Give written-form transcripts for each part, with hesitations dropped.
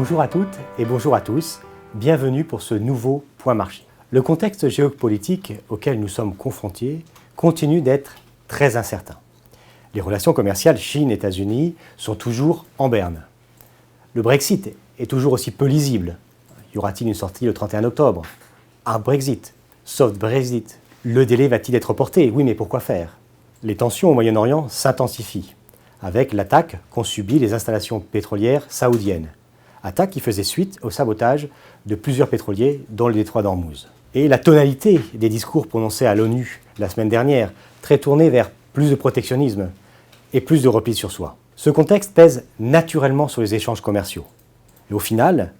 Bonjour à toutes et bonjour à tous, bienvenue pour ce nouveau point marché. Le contexte géopolitique auquel nous sommes confrontés continue d'être très incertain. Les relations commerciales Chine-États-Unis sont toujours en berne. Le Brexit est toujours aussi peu lisible. Y aura-t-il une sortie le 31 octobre? Hard Brexit? Soft Brexit? Le délai va-t-il être reporté? Oui, mais pourquoi faire? Les tensions au Moyen-Orient s'intensifient, avec l'attaque qu'ont subi les installations pétrolières saoudiennes. Attaque qui faisait suite au sabotage de plusieurs pétroliers dans le détroit d'Ormuz. Et la tonalité des discours prononcés à l'ONU la semaine dernière, très tournée vers plus de protectionnisme et plus de repli sur soi. Ce contexte pèse naturellement sur les échanges commerciaux. Et au final,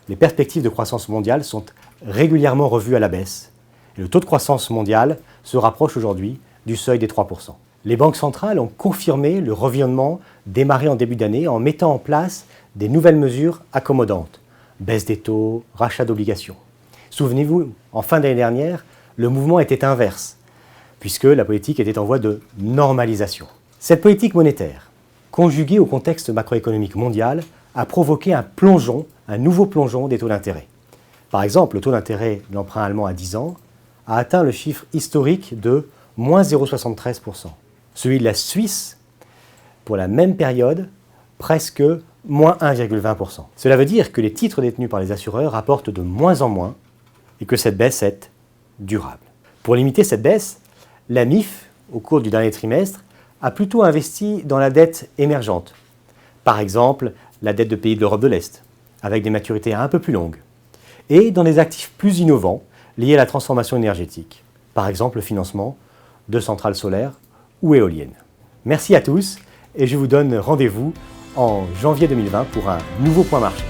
les perspectives de croissance mondiale sont régulièrement revues à la baisse. Et le taux de croissance mondial se rapproche aujourd'hui du seuil des 3%. Les banques centrales ont confirmé le revirement démarré en début d'année en mettant en place des nouvelles mesures accommodantes, baisse des taux, rachat d'obligations. Souvenez-vous, en fin d'année dernière, le mouvement était inverse, puisque la politique était en voie de normalisation. Cette politique monétaire, conjuguée au contexte macroéconomique mondial, a provoqué un nouveau plongeon des taux d'intérêt. Par exemple, le taux d'intérêt de l'emprunt allemand à 10 ans a atteint le chiffre historique de moins 0,73%. Celui de la Suisse, pour la même période, presque moins 1,20%. Cela veut dire que les titres détenus par les assureurs rapportent de moins en moins et que cette baisse est durable. Pour limiter cette baisse, la MIF, au cours du dernier trimestre, a plutôt investi dans la dette émergente. Par exemple, la dette de pays de l'Europe de l'Est, avec des maturités un peu plus longues, et dans des actifs plus innovants liés à la transformation énergétique. Par exemple, le financement de centrales solaires ou éoliennes. Merci à tous et je vous donne rendez-vous en janvier 2020 pour un nouveau point marché.